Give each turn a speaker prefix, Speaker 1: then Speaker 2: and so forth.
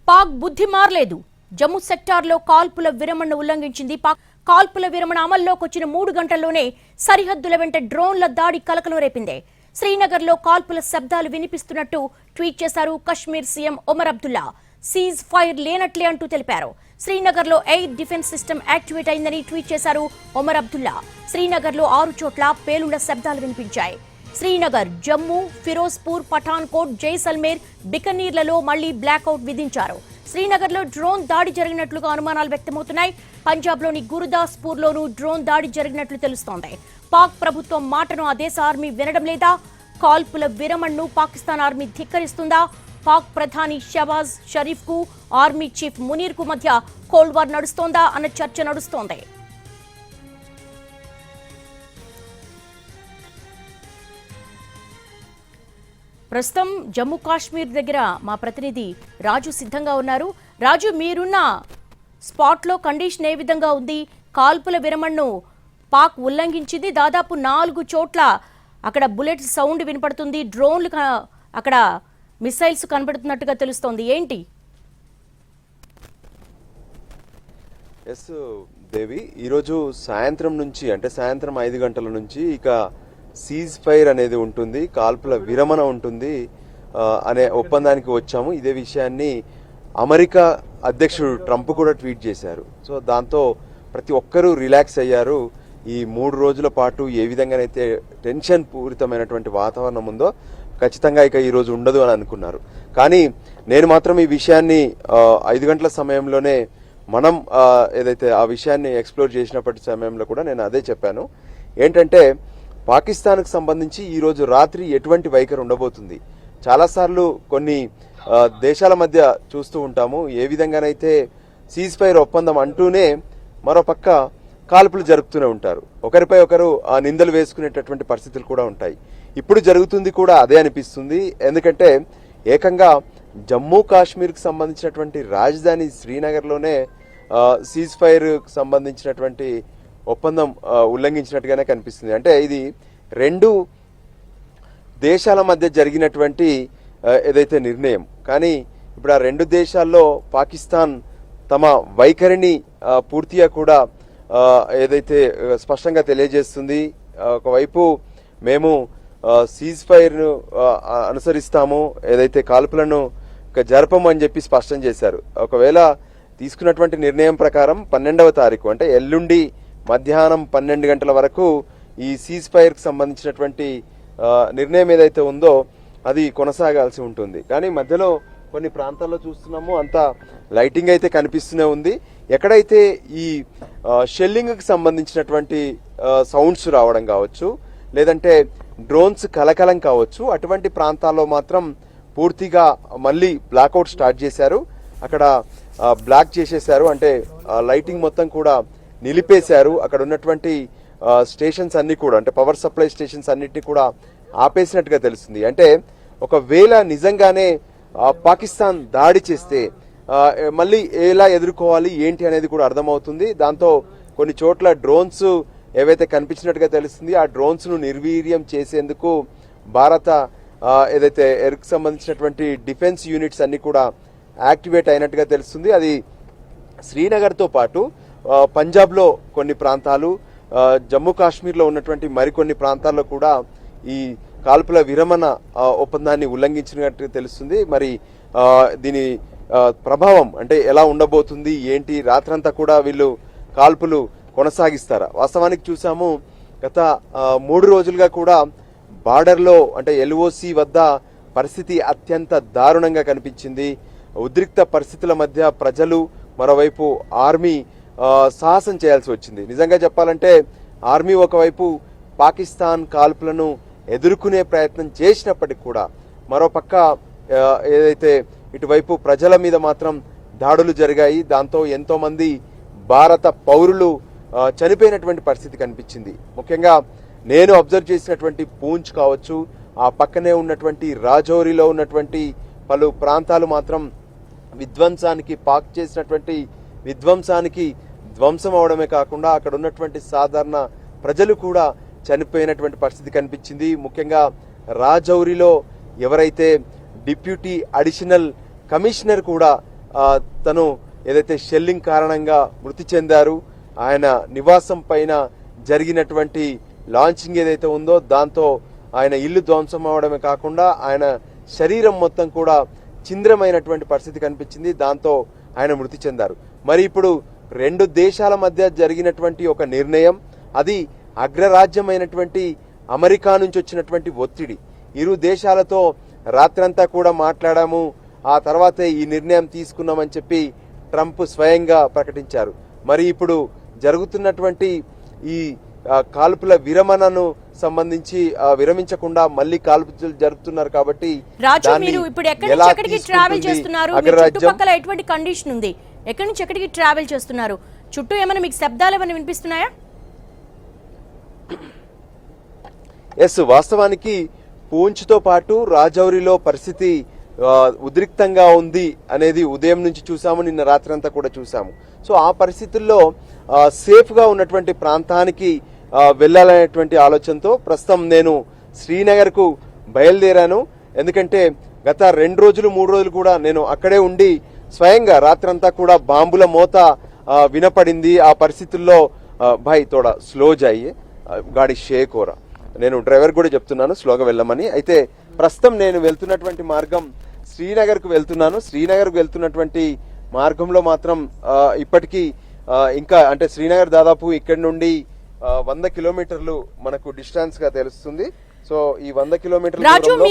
Speaker 1: పాక్ బుద్ధి మారలేదు. జమ్మూ సెక్టార్లో కాల్పుల విరమణను ఉల్లంఘించింది పాక్. కాల్పుల విరమణ అమల్లోకి వచ్చిన 3 గంటల్లోనే సరిహద్దుల వెంట డ్రోన్ల దాడి కలకలం రేపింది. శ్రీనగర్లో కాల్పుల శబ్దాలు వినిపిస్తున్నట్టు ట్వీట్ చేశారు Kashmir CM Omar Abdullah. Ceasefire లేనట్లే అంటూ తెలిపారు. శ్రీనగర్లో ఎయిర్ డిఫెన్స్ సిస్టమ్ యాక్టివేట్ అయిందని ట్వీట్ చేశారు ఒమర్ అబ్దుల్లా. శ్రీనగర్లో 6 చోట్ల పేలుళ్ల శబ్దాలు వినిపించాయి. శ్రీనగర్, జమ్మూ, ఫిరోజ్పూర్, పఠాన్కోట్, జైసల్మేర్, బికనీర్లలో మళ్లీ బ్లాక్అవుట్ విధించారు. శ్రీనగర్లో డ్రోన్ దాడి జరిగినట్లుగా అనుమానాలు వ్యక్తమవుతున్నాయి. పంజాబ్లోని గురుదాస్పూర్లోనూ డ్రోన్ దాడి జరిగినట్లు తెలుస్తోంది. పాక్ ప్రభుత్వం మాటను ఆ దేశ ఆర్మీ వినడం లేదా? కాల్పుల విరమణను పాకిస్తాన్ ఆర్మీ ధిక్కరిస్తుందా? పాక్ ప్రధాని షహబాజ్ షరీఫ్ కు ఆర్మీ చీఫ్ మునీర్ కు మధ్య కోల్డ్ వార్ నడుస్తోందా అన్న చర్చ నడుస్తోంది. ప్రస్తుతం జమ్మూ కాశ్మీర్ దగ్గర మా ప్రతినిధి రాజు సిద్ధంగా ఉన్నారు. రాజు, మీరున్న స్పాట్లో కండిషన్ ఏ విధంగా ఉంది? కాల్పుల విరమణను పాక్ ఉల్లంఘించింది. దాదాపు 4 చోట్ల అక్కడ బుల్లెట్ సౌండ్ వినపడుతుంది. డ్రోన్లు అక్కడ మిసైల్స్ కనబడుతున్నట్టుగా తెలుస్తోంది. ఏంటి?
Speaker 2: ఎస్ దేవి, ఈరోజు సాయంత్రం నుంచి అంటే సాయంత్రం 5 గంటల నుంచి ఇక సీజ్ ఫైర్ అనేది ఉంటుంది, కాల్పుల విరమణ ఉంటుంది అనే ఒప్పందానికి వచ్చాము. ఇదే విషయాన్ని అమెరికా అధ్యక్షుడు ట్రంప్ కూడా ట్వీట్ చేశారు. సో దాంతో ప్రతి ఒక్కరూ రిలాక్స్ అయ్యారు. ఈ 3 రోజుల పాటు ఏ విధంగానైతే టెన్షన్ పూరితమైనటువంటి వాతావరణం ఉందో ఖచ్చితంగా ఇక ఈరోజు ఉండదు అని అనుకున్నారు. కానీ నేను మాత్రం ఈ విషయాన్ని 5 గంటల సమయంలోనే మనం ఏదైతే ఆ విషయాన్ని ఎక్స్ప్లోర్ చేసినప్పటి సమయంలో కూడా నేను అదే చెప్పాను. ఏంటంటే పాకిస్తాన్కు సంబంధించి ఈరోజు రాత్రి ఎటువంటి వైఖరి ఉండబోతుంది. చాలాసార్లు కొన్ని దేశాల మధ్య చూస్తూ ఉంటాము, ఏ విధంగానైతే సీజ్ ఫైర్ ఒప్పందం అంటూనే మరోపక్క కాల్పులు జరుపుతూనే ఉంటారు. ఒకరిపై ఒకరు నిందలు వేసుకునేటటువంటి పరిస్థితులు కూడా ఉంటాయి. ఇప్పుడు జరుగుతుంది కూడా అదే అనిపిస్తుంది. ఎందుకంటే ఏకంగా జమ్మూ కాశ్మీర్కి సంబంధించినటువంటి రాజధాని శ్రీనగర్లోనే సీజ్ ఫైర్ సంబంధించినటువంటి ఒప్పందం ఉల్లంఘించినట్టుగానే కనిపిస్తుంది. అంటే ఇది 2 దేశాల మధ్య జరిగినటువంటి ఏదైతే నిర్ణయం, కానీ ఇప్పుడు ఆ 2 దేశాల్లో పాకిస్తాన్ తమ వైఖరిని పూర్తిగా కూడా ఏదైతే స్పష్టంగా తెలియజేస్తుంది. ఒకవైపు మేము సీజ్ ఫైర్ను అనుసరిస్తాము, ఏదైతే కాల్పులను జరపమని చెప్పి స్పష్టం చేశారు. ఒకవేళ తీసుకున్నటువంటి నిర్ణయం ప్రకారం 12వ తారీఖు అంటే ఎల్లుండి మధ్యాహ్నం 12 గంటల వరకు ఈ సీజ్ ఫైర్కి సంబంధించినటువంటి నిర్ణయం ఏదైతే ఉందో అది కొనసాగాల్సి ఉంటుంది. కానీ మధ్యలో కొన్ని ప్రాంతాల్లో చూస్తున్నాము, అంత లైటింగ్ అయితే కనిపిస్తూనే ఉంది. ఎక్కడైతే ఈ షెల్లింగ్కి సంబంధించినటువంటి సౌండ్స్ రావడం కావచ్చు, లేదంటే డ్రోన్స్ కలకలం కావచ్చు, అటువంటి ప్రాంతాల్లో మాత్రం పూర్తిగా మళ్ళీ బ్లాక్అవుట్ స్టార్ట్ చేశారు. అక్కడ బ్లాక్ చేసేశారు, అంటే లైటింగ్ మొత్తం కూడా నిలిపేశారు. అక్కడ ఉన్నటువంటి స్టేషన్స్ అన్ని కూడా అంటే పవర్ సప్లై స్టేషన్స్ అన్నిటిని కూడా ఆపేసినట్టుగా తెలుస్తుంది. అంటే ఒకవేళ నిజంగానే పాకిస్తాన్ దాడి చేస్తే మళ్ళీ ఎలా ఎదుర్కోవాలి ఏంటి అనేది కూడా అర్థమవుతుంది. దాంతో కొన్ని చోట్ల డ్రోన్స్ ఏవైతే కనిపించినట్టుగా తెలుస్తుంది, ఆ డ్రోన్స్ ను నిర్వీర్యం చేసేందుకు భారత ఏదైతే ఎర్క్ సంబంధించినటువంటి డిఫెన్స్ యూనిట్స్ అన్ని కూడా యాక్టివేట్ అయినట్టుగా తెలుస్తుంది. అది శ్రీనగర్తో పాటు పంజాబ్లో కొన్ని ప్రాంతాలు, జమ్మూ కాశ్మీర్లో ఉన్నటువంటి మరికొన్ని ప్రాంతాల్లో కూడా ఈ కాల్పుల విరమణ ఒప్పందాన్ని ఉల్లంఘించినట్టు తెలుస్తుంది. మరి దీని ప్రభావం అంటే ఎలా ఉండబోతుంది ఏంటి? రాత్రంతా కూడా వీళ్ళు కాల్పులు కొనసాగిస్తారా? వాస్తవానికి చూసాము, గత 3 రోజులుగా కూడా బార్డర్లో అంటే ఎల్ఓసి వద్ద పరిస్థితి అత్యంత దారుణంగా కనిపించింది. ఉద్రిక్త పరిస్థితుల మధ్య ప్రజలు, మరోవైపు ఆర్మీ సాహసం చేయాల్సి వచ్చింది. నిజంగా చెప్పాలంటే ఆర్మీ ఒకవైపు పాకిస్తాన్ కాల్పులను ఎదుర్కొనే ప్రయత్నం చేసినప్పటికీ కూడా మరోపక్క ఏదైతే ఇటువైపు ప్రజల మీద మాత్రం దాడులు జరిగాయి. దాంతో ఎంతో మంది భారత పౌరులు చనిపోయినటువంటి పరిస్థితి కనిపించింది. ముఖ్యంగా నేను అబ్జర్వ్ చేసినటువంటి పూంచ్ కావచ్చు, ఆ పక్కనే ఉన్నటువంటి రాజౌరిలో ఉన్నటువంటి పలు ప్రాంతాలు మాత్రం విధ్వంసానికి పాక్ చేసినటువంటి విధ్వంసానికి ధ్వంసం అవడమే కాకుండా అక్కడ ఉన్నటువంటి సాధారణ ప్రజలు కూడా చనిపోయినటువంటి పరిస్థితి కనిపించింది. ముఖ్యంగా రాజౌరిలో ఎవరైతే డిప్యూటీ అడిషనల్ కమిషనర్ కూడా తను ఏదైతే షెల్లింగ్ కారణంగా మృతి చెందారు. ఆయన నివాసం పైన జరిగినటువంటి లాంచింగ్ ఏదైతే ఉందో దాంతో ఆయన ఇల్లు ధ్వంసం అవడమే కాకుండా ఆయన శరీరం మొత్తం కూడా చింద్రమైనటువంటి పరిస్థితి కనిపించింది. దాంతో ఆయన మృతి చెందారు. మరి ఇప్పుడు రెండు దేశాల మధ్య జరిగినటువంటి ఒక నిర్ణయం, అది అగ్రరాజ్యమైనటువంటి అమెరికా నుంచి వచ్చినటువంటి ఒత్తిడి. ఇరు దేశాలతో రాత్రంతా కూడా మాట్లాడాము, ఆ తర్వాతే ఈ నిర్ణయం తీసుకున్నామని చెప్పి ట్రంప్ స్వయంగా ప్రకటించారు. మరి ఇప్పుడు జరుగుతున్నటువంటి ఈ కాల్పుల విరమణను సంబంధించి విరమించకుండా మళ్ళీ కాల్పులు జరుపుతున్నారు కాబట్టి
Speaker 1: రాజు, మీరు ఇప్పుడు ఎక్కడి నుంచి ఎక్కడికి ట్రావెల్ చేస్తున్నారు? చుట్టుపక్కల ఎటువంటి కండిషన్ ఉంది? ఎక్కడి నుంచి ఎక్కడికి ట్రావెల్ చేస్తున్నారు? చుట్టూ ఏమైనా మీకు శబ్దాలు ఏమైనా వినిపిస్తున్నాయా?
Speaker 2: ఎస్, వాస్తవానికి పూంచ్తో పాటు రాజౌరిలో పరిస్థితి ఉద్రిక్తంగా ఉంది అనేది ఉదయం నుంచి చూసాము, నిన్న రాత్రి అంతా కూడా చూసాము. సో ఆ పరిస్థితుల్లో సేఫ్ గా ఉన్నటువంటి ప్రాంతానికి వెళ్ళాలనేటువంటి ఆలోచనతో ప్రస్తుతం నేను శ్రీనగర్ కు బయలుదేరాను. ఎందుకంటే గత 2 రోజులు 3 రోజులు కూడా నేను అక్కడే ఉండి స్వయంగా రాత్రంతా కూడా బాంబుల మోత వినపడింది. ఆ పరిస్థితుల్లో భాయ్ తోడా స్లో జాయి గాడి షేకోరా, నేను డ్రైవర్ కూడా చెప్తున్నాను స్లోగా వెళ్ళమని. అయితే ప్రస్తుతం నేను వెళ్తున్నటువంటి మార్గం శ్రీనగర్ కు వెళ్తున్నాను. శ్రీనగర్ కు వెళ్తున్నటువంటి మార్గంలో మాత్రం ఇప్పటికీ ఇంకా అంటే శ్రీనగర్ దాదాపు ఇక్కడి నుండి 100 కిలోమీటర్లు మనకు డిస్టెన్స్ గా తెలుస్తుంది. సో ఈ 100 కిలోమీటర్ల